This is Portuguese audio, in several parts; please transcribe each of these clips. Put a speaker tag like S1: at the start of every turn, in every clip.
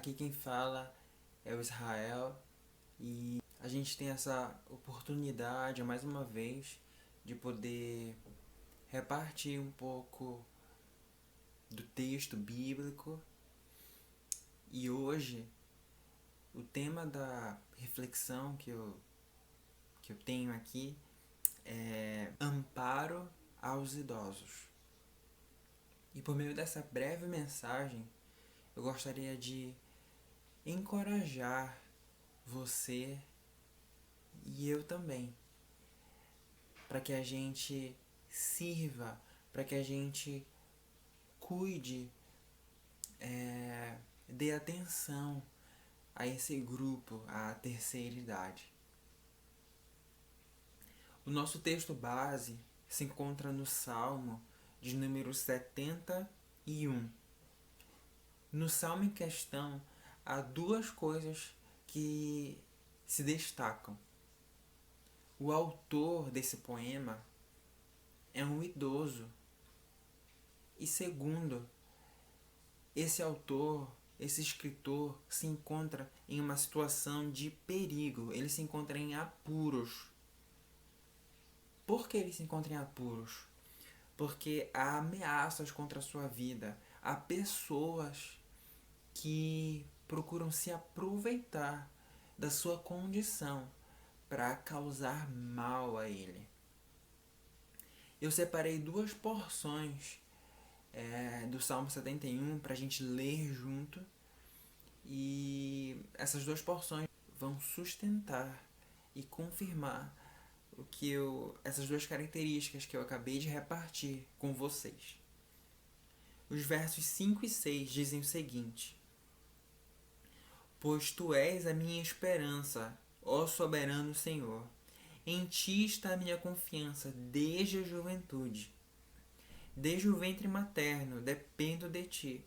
S1: Aqui quem fala é o Israel e a gente tem essa oportunidade mais uma vez de poder repartir um pouco do texto bíblico. E hoje o tema da reflexão que eu tenho aqui é amparo aos idosos. E por meio dessa breve mensagem, eu gostaria de encorajar você e eu também, para que a gente sirva, para que a gente cuide, dê atenção a esse grupo, a terceira idade. O nosso texto base se encontra no Salmo de número 71. No Salmo em questão, há duas coisas que se destacam. O autor desse poema é um idoso. E segundo, esse autor, esse escritor, se encontra em uma situação de perigo. Ele se encontra em apuros. Por que ele se encontra em apuros? Porque há ameaças contra a sua vida. Há pessoas que procuram se aproveitar da sua condição para causar mal a ele. Eu separei duas porções do Salmo 71 para a gente ler junto, e essas duas porções vão sustentar e confirmar essas duas características que eu acabei de repartir com vocês. Os versos 5 e 6 dizem o seguinte: Pois tu és a minha esperança, ó soberano Senhor. Em ti está a minha confiança desde a juventude. Desde o ventre materno dependo de ti.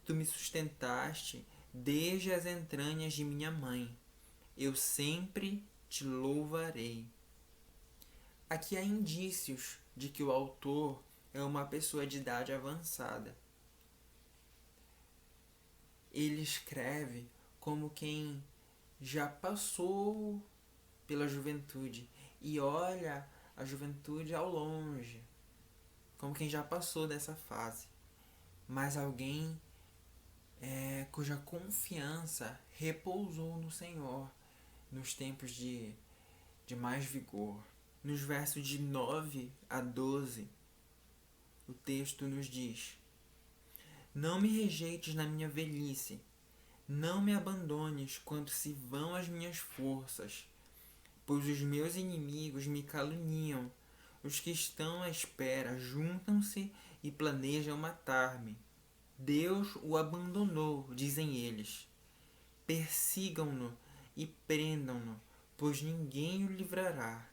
S1: Tu me sustentaste desde as entranhas de minha mãe. Eu sempre te louvarei. Aqui há indícios de que o autor é uma pessoa de idade avançada. Ele escreve como quem já passou pela juventude e olha a juventude ao longe, como quem já passou dessa fase, mas alguém cuja confiança repousou no Senhor nos tempos de mais vigor. Nos versos de 9 a 12, o texto nos diz: Não me rejeites na minha velhice, não me abandones quando se vão as minhas forças, pois os meus inimigos me caluniam, os que estão à espera juntam-se e planejam matar-me. Deus o abandonou, dizem eles. Persigam-no e prendam-no, pois ninguém o livrará.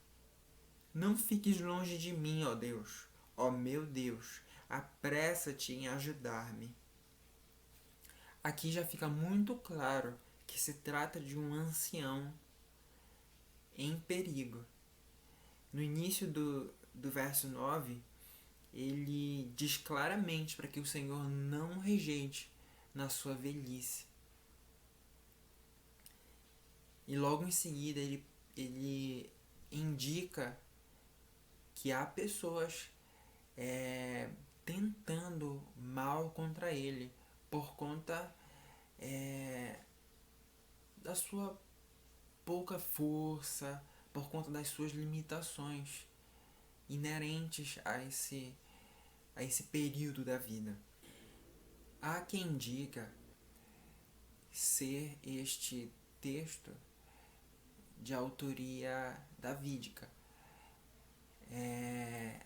S1: Não fiques longe de mim, ó Deus, ó meu Deus, apressa-te em ajudar-me. Aqui já fica muito claro que se trata de um ancião em perigo. No início do verso 9, ele diz claramente para que o Senhor não o rejeite na sua velhice. E logo em seguida ele indica que há pessoas tentando mal contra ele por conta da sua pouca força, por conta das suas limitações inerentes a esse período da vida. Há quem diga ser este texto de autoria davídica,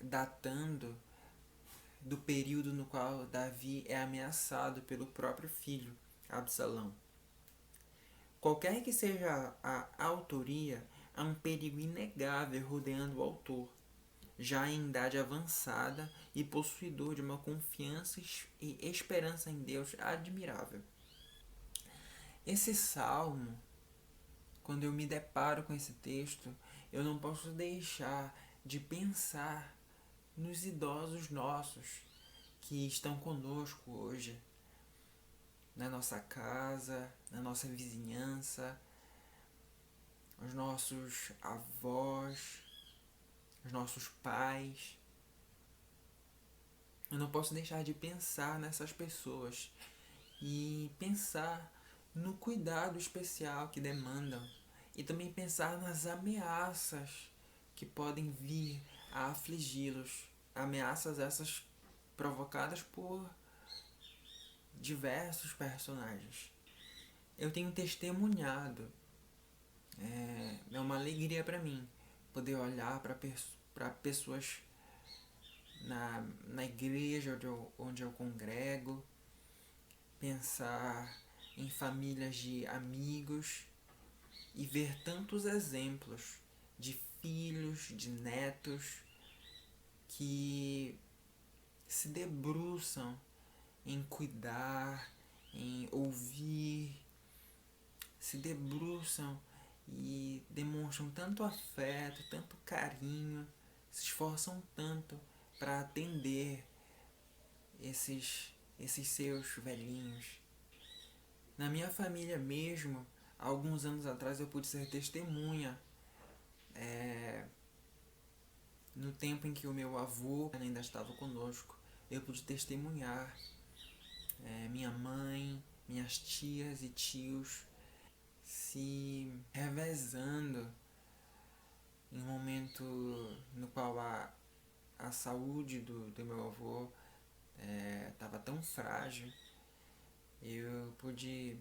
S1: datando do período no qual Davi é ameaçado pelo próprio filho, Absalão. Qualquer que seja a autoria, há um perigo inegável rodeando o autor, já em idade avançada e possuidor de uma confiança e esperança em Deus admirável. Esse salmo, quando eu me deparo com esse texto, eu não posso deixar de pensar nos idosos nossos que estão conosco hoje, na nossa casa, na nossa vizinhança, os nossos avós, os nossos pais. Eu não posso deixar de pensar nessas pessoas e pensar no cuidado especial que demandam e também pensar nas ameaças que podem vir a afligi-los. Ameaças essas provocadas por diversos personagens. Eu tenho testemunhado, é uma alegria para mim poder olhar para pessoas na igreja onde eu congrego, pensar em famílias de amigos e ver tantos exemplos de filhos, de netos que se debruçam em cuidar, em ouvir, se debruçam e demonstram tanto afeto, tanto carinho, se esforçam tanto para atender esses seus velhinhos. Na minha família mesmo, há alguns anos atrás eu pude ser testemunha, no tempo em que o meu avô ainda estava conosco, eu pude testemunhar minha mãe, minhas tias e tios se revezando em um momento no qual a saúde do meu avô estava tão frágil. Eu pude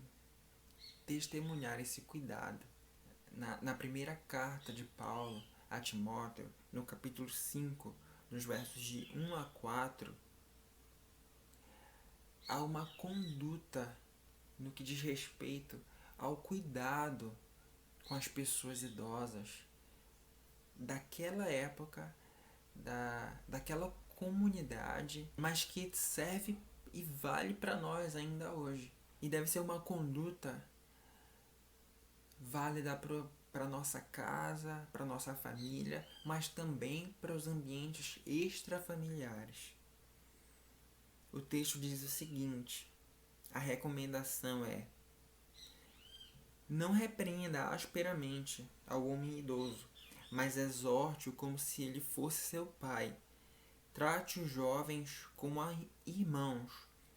S1: testemunhar esse cuidado. Na primeira carta de Paulo a Timóteo, no capítulo 5, nos versos de 1 a 4, há uma conduta no que diz respeito ao cuidado com as pessoas idosas daquela época, daquela comunidade, mas que serve e vale para nós ainda hoje. E deve ser uma conduta válida para nossa casa, para nossa família, mas também para os ambientes extrafamiliares. O texto diz o seguinte: a recomendação é: não repreenda asperamente ao homem idoso, mas exorte-o como se ele fosse seu pai. Trate os jovens como a irmãos,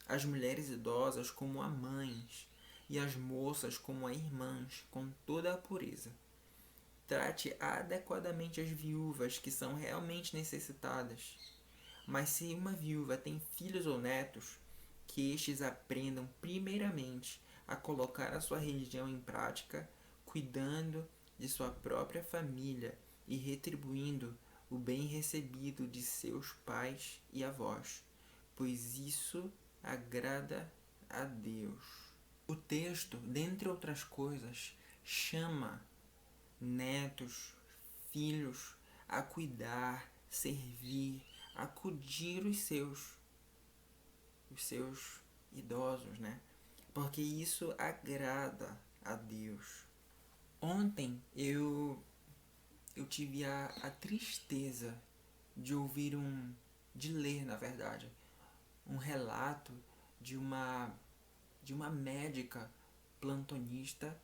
S1: as mulheres idosas como a mães, e as moças como a irmãs, com toda a pureza. Trate adequadamente as viúvas que são realmente necessitadas. Mas se uma viúva tem filhos ou netos, que estes aprendam primeiramente a colocar a sua religião em prática, cuidando de sua própria família e retribuindo o bem recebido de seus pais e avós, pois isso agrada a Deus. O texto, dentre outras coisas, chama netos, filhos a cuidar, servir, acudir os seus idosos, né? Porque isso agrada a Deus. Ontem eu tive a tristeza de ouvir de ler, na verdade, um relato de uma médica plantonista,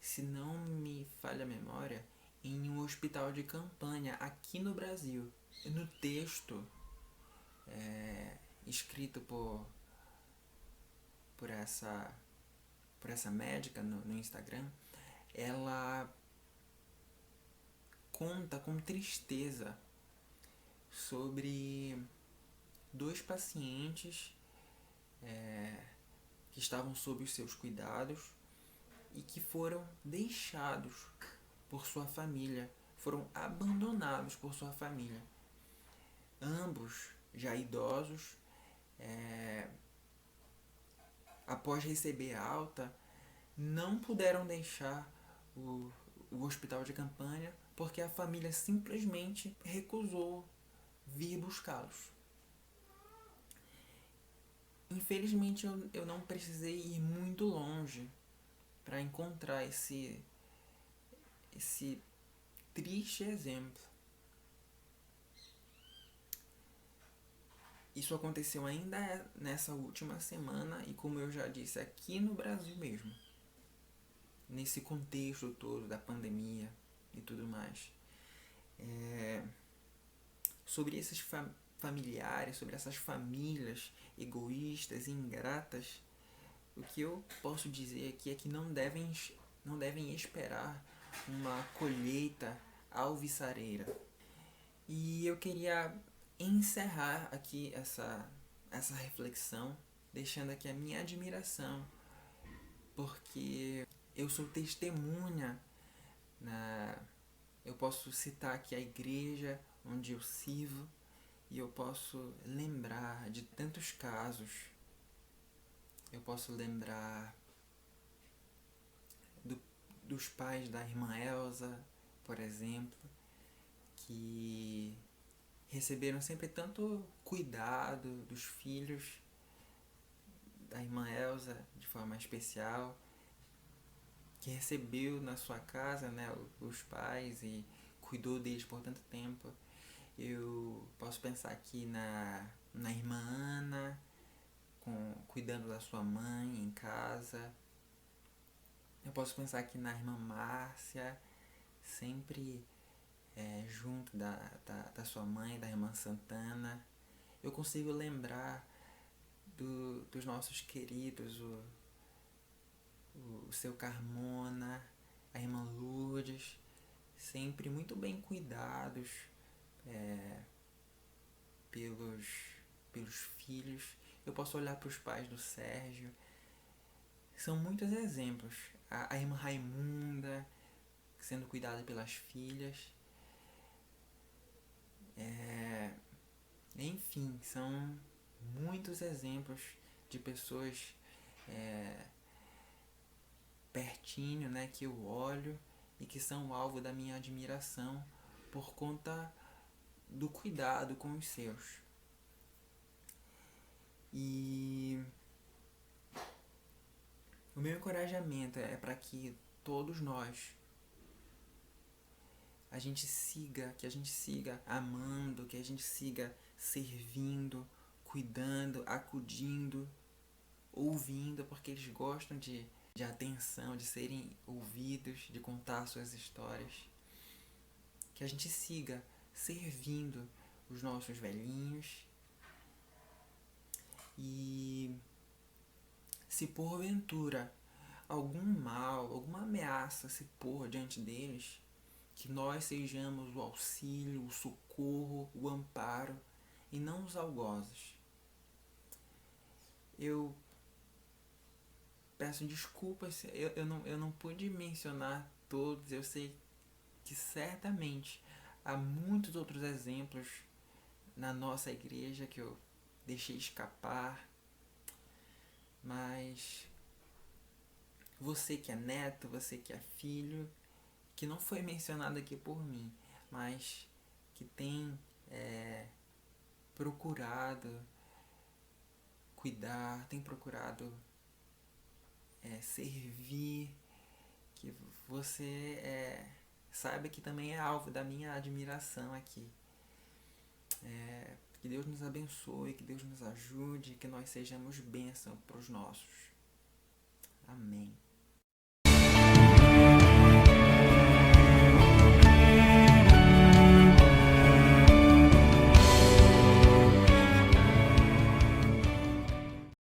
S1: se não me falha a memória, em um hospital de campanha aqui no Brasil. No texto escrito por essa médica no Instagram, ela conta com tristeza sobre 2 pacientes que estavam sob os seus cuidados e que foram deixados por sua família, foram abandonados por sua família. Ambos já idosos, após receber alta, não puderam deixar o hospital de campanha porque a família simplesmente recusou vir buscá-los. Infelizmente eu não precisei ir muito longe para encontrar esse triste exemplo. Isso aconteceu ainda nessa última semana e, como eu já disse, aqui no Brasil mesmo, nesse contexto todo da pandemia e tudo mais. Sobre esses familiares, sobre essas famílias egoístas e ingratas, o que eu posso dizer aqui é que não devem esperar uma colheita alvissareira. E eu queria encerrar aqui essa reflexão, deixando aqui a minha admiração, porque eu sou testemunha, eu posso citar aqui a igreja onde eu sirvo, e eu posso lembrar de tantos casos. Eu posso lembrar dos pais da irmã Elsa, por exemplo, que receberam sempre tanto cuidado dos filhos da irmã Elsa, de forma especial, que recebeu na sua casa, né, os pais e cuidou deles por tanto tempo. Eu posso pensar aqui na irmã Ana, cuidando da sua mãe em casa. Eu posso pensar aqui na irmã Márcia, sempre junto da sua mãe, da irmã Santana. Eu consigo lembrar dos nossos queridos, o seu Carmona, a irmã Lourdes, sempre muito bem cuidados pelos filhos. Eu posso olhar para os pais do Sérgio. São muitos exemplos. A irmã Raimunda, sendo cuidada pelas filhas. Enfim, são muitos exemplos de pessoas pertinho, né, que eu olho e que são alvo da minha admiração por conta do cuidado com os seus. E o meu encorajamento é para que todos nós que a gente siga amando, que a gente siga servindo, cuidando, acudindo, ouvindo, porque eles gostam de atenção, de serem ouvidos, de contar suas histórias. Que a gente siga servindo os nossos velhinhos. E se porventura algum mal, alguma ameaça se pôr diante deles, que nós sejamos o auxílio, o socorro, o amparo e não os algozes. Eu peço desculpas, eu não pude mencionar todos. Eu sei que certamente há muitos outros exemplos na nossa igreja que eu deixei escapar, mas você que é neto, você que é filho, que não foi mencionado aqui por mim, mas que tem procurado cuidar, tem procurado servir, que você saiba que também é alvo da minha admiração aqui. Que Deus nos abençoe, que Deus nos ajude, que nós sejamos bênção para os nossos.